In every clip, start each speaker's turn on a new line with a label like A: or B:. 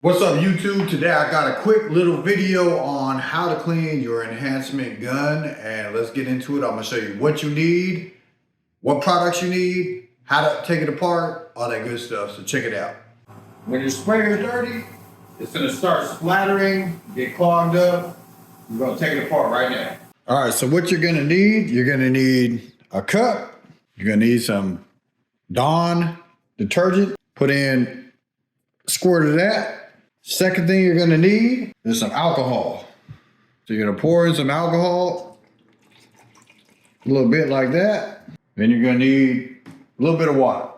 A: What's up YouTube? Today I got a quick little video on how to clean your enhancement gun, and let's get into it. I'm gonna show you what you need, what products you need, how to take it apart, all that good stuff, so check it out. When your sprayer is dirty, it's gonna start splattering, get clogged up. We're gonna take it apart right now. All right, so what you're gonna need a cup, you're gonna need some Dawn detergent, put in a squirt of that. Second thing you're gonna need is some alcohol. So you're gonna pour in some alcohol, a little bit like that. Then you're gonna need a little bit of water.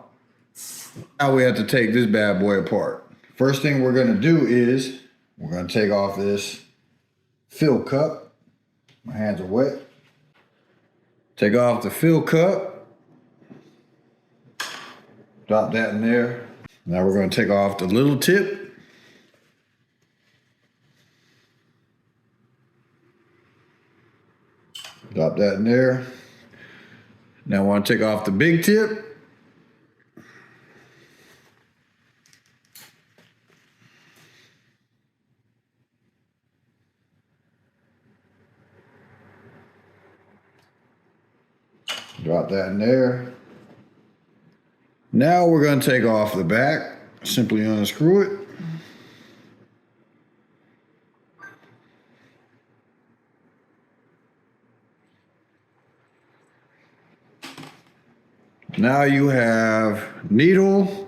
A: Now we have to take this bad boy apart. First thing we're gonna do is we're gonna take off this fill cup. My hands are wet. Take off the fill cup. Drop that in there. Now we're gonna take off the little tip. Drop that in there. Now I want to take off the big tip. Drop that in there. Now we're going to take off the back. Simply unscrew it. Now you have needle,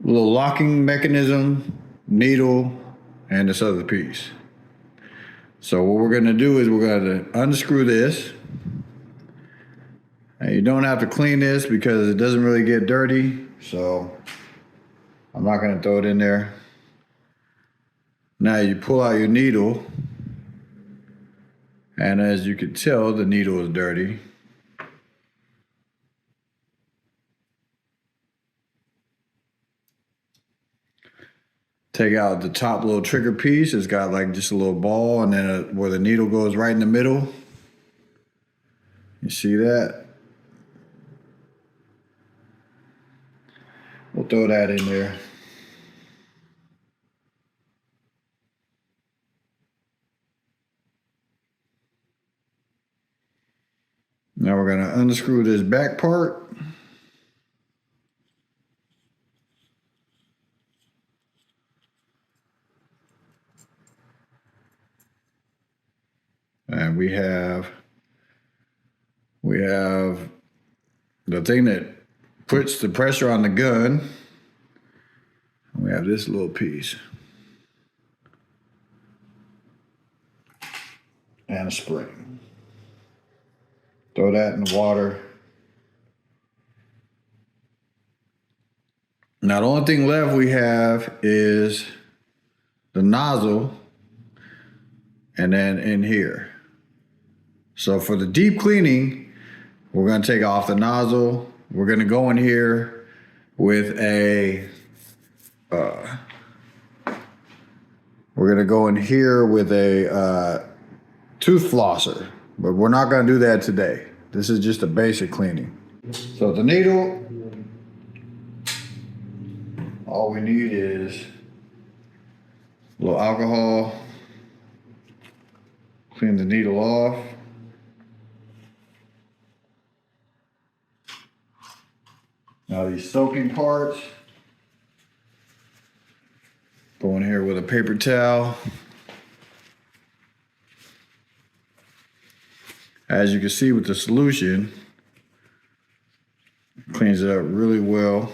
A: little locking mechanism, needle, and this other piece. So what we're gonna do is we're gonna unscrew this. And you don't have to clean this because it doesn't really get dirty, so I'm not gonna throw it in there. Now you pull out your needle, and as you can tell, the needle is dirty. Take out the top little trigger piece. It's got like just a little ball, and then where the needle goes right in the middle. You see that? We'll throw that in there. Now we're gonna unscrew this back part. And we have the thing that puts the pressure on the gun. We have this little piece. And a spring. Throw that in the water. Now the only thing left we have is the nozzle, and then in here. So for the deep cleaning, we're gonna take off the nozzle. We're gonna go in here with a, tooth flosser, but we're not gonna do that today. This is just a basic cleaning. So the needle, all we need is a little alcohol. Clean the needle off. Now these soaking parts, go in here with a paper towel. As you can see with the solution, cleans it up really well.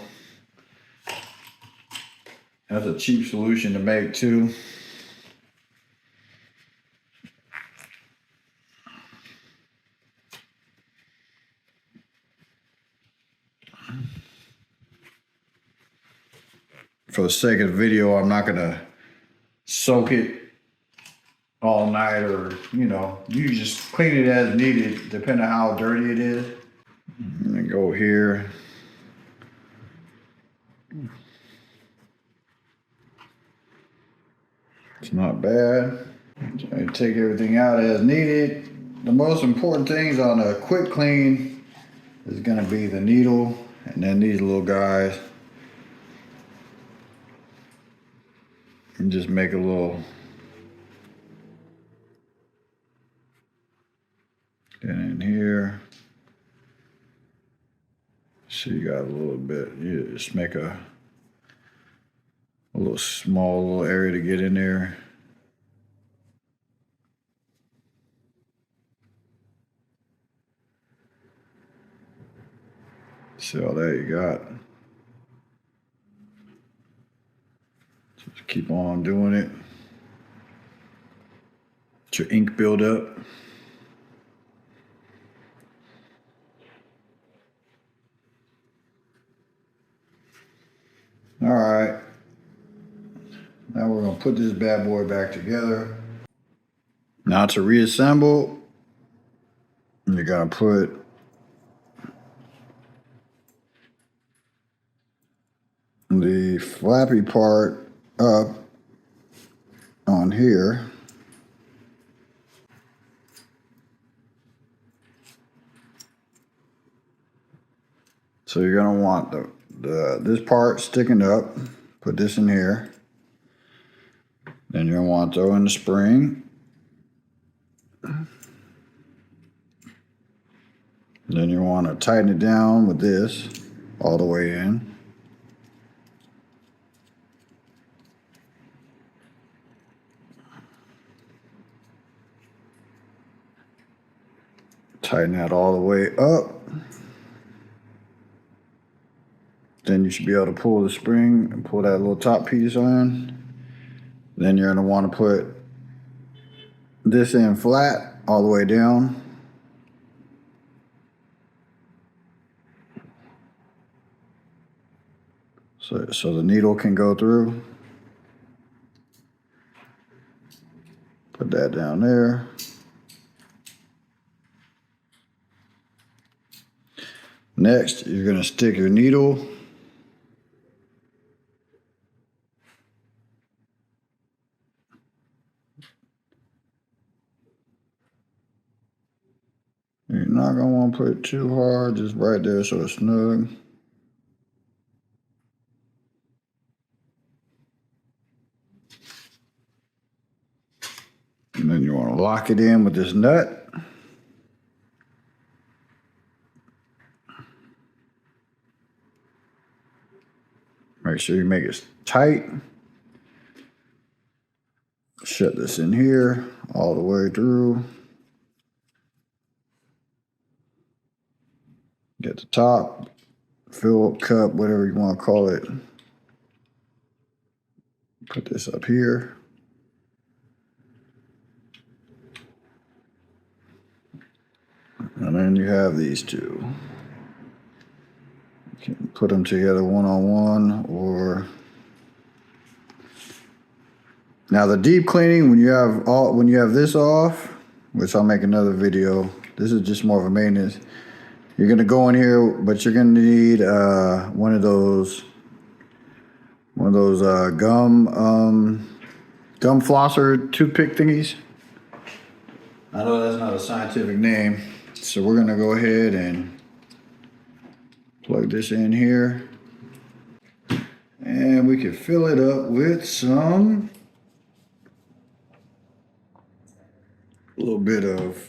A: That's a cheap solution to make too. For the sake of the video, I'm not gonna soak it all night, or you just clean it as needed, depending on how dirty it is. And then go here. It's not bad. So I take everything out as needed. The most important things on a quick clean is gonna be the needle, and then these little guys. and just make a little. Get in here. So you got a little bit. You just make a little small little area to get in there. So there you got. Just keep on doing it. Let your ink build up. All right. Now we're gonna put this bad boy back together. Now to reassemble, you're gonna put the flappy part up on here. So you're gonna want this part sticking up. Put this in here. Then you're gonna want to throw in the spring. Then you want to tighten it down with this all the way in. Tighten that all the way up. Then you should be able to pull the spring and pull that little top piece on. Then you're gonna want to put this in flat all the way down. So the needle can go through. Put that down there. Next, you're gonna stick your needle you're not gonna want to put it too hard, just right there so it's snug. And then you want to lock it in with this nut. Make sure you make it tight. Shut this in here all the way through. Get the top, fill up cup, whatever you want to call it. Put this up here. And then you have these two. You can put them together one-on-one, or now the deep cleaning, when you have this off, which I'll make another video. This is just more of a maintenance. You're gonna go in here, but you're gonna need one of those gum flosser toothpick thingies. I know that's not a scientific name, so we're gonna go ahead and plug this in here, and we can fill it up with a little bit of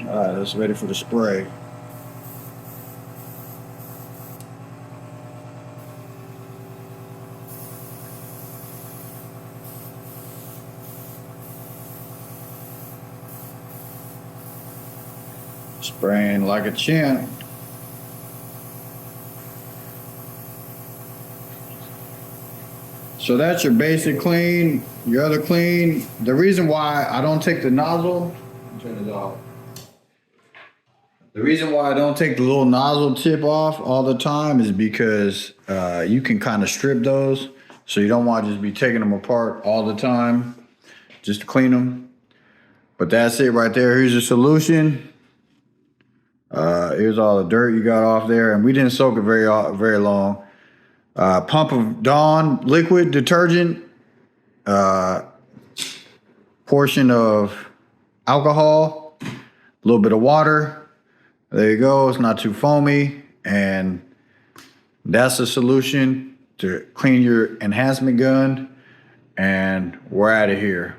A: all right, that's ready for the spray. Spraying like a champ. So that's your basic clean. Your other clean. The reason why I don't take the nozzle, turn it off. The reason why I don't take the little nozzle tip off all the time is because you can kind of strip those. So you don't want to just be taking them apart all the time just to clean them. But that's it right there. Here's your solution. Here's all the dirt you got off there. And we didn't soak it very long. Pump of Dawn liquid detergent. Portion of alcohol. A little bit of water. There you go. It's not too foamy. And that's the solution to clean your enhancement gun. And we're out of here.